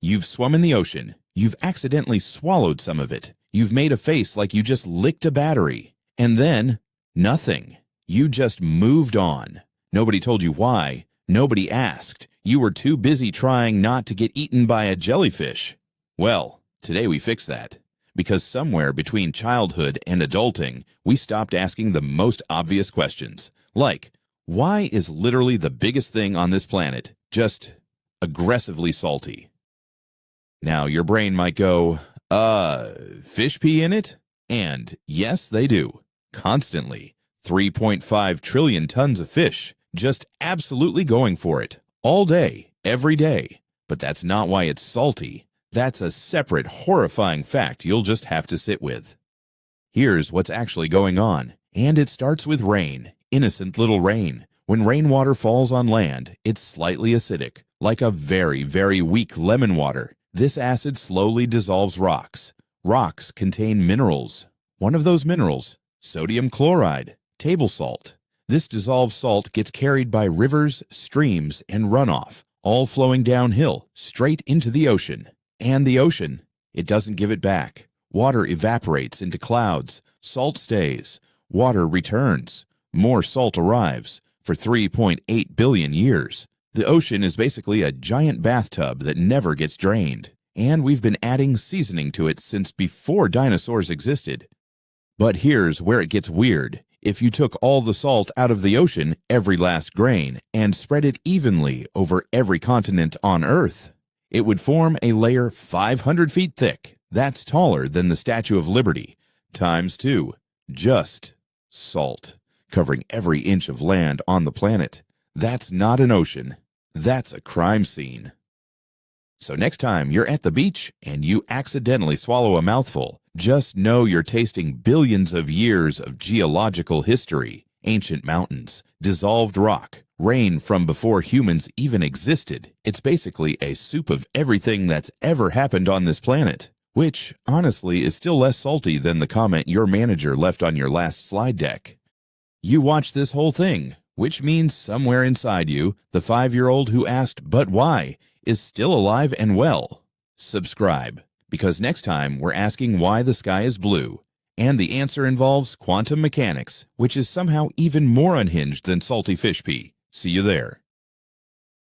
You've swum in the ocean. You've accidentally swallowed some of it. You've made a face like you just licked a battery. And then, nothing. You just moved on. Nobody told you why. Nobody asked. You were too busy trying not to get eaten by a jellyfish. Well, today we fix that. Because somewhere between childhood and adulting, we stopped asking the most obvious questions. Like, why is literally the biggest thing on this planet just aggressively salty? Now, your brain might go, fish pee in it? And yes, they do. Constantly. 3.5 trillion tons of fish, just absolutely going for it. All day, every day. But that's not why it's salty. That's a separate, horrifying fact you'll just have to sit with. Here's what's actually going on. And it starts with rain. Innocent little rain. When rainwater falls on land, it's slightly acidic, like a very, very weak lemon water. This acid slowly dissolves rocks. Rocks contain minerals. One of those minerals, sodium chloride, table salt. This dissolved salt gets carried by rivers, streams, and runoff, all flowing downhill, straight into the ocean. And the ocean, it doesn't give it back. Water evaporates into clouds. Salt stays. Water returns. More salt arrives. For 3.8 billion years. The ocean is basically a giant bathtub that never gets drained. And we've been adding seasoning to it since before dinosaurs existed. But here's where it gets weird. If you took all the salt out of the ocean, every last grain, and spread it evenly over every continent on Earth, it would form a layer 500 feet thick. That's taller than the Statue of Liberty. Times 2. Just salt, covering every inch of land on the planet. That's not an ocean. That's a crime scene. So next time you're at the beach and you accidentally swallow a mouthful, just know you're tasting billions of years of geological history, ancient mountains, dissolved rock, rain from before humans even existed. It's basically a soup of everything that's ever happened on this planet, which, honestly, is still less salty than the comment your manager left on your last slide deck. You watched this whole thing, which means somewhere inside you, the 5-year-old who asked, "But why?" is still alive and well. Subscribe, because next time we're asking why the sky is blue, and the answer involves quantum mechanics, which is somehow even more unhinged than salty fish pee. See you there.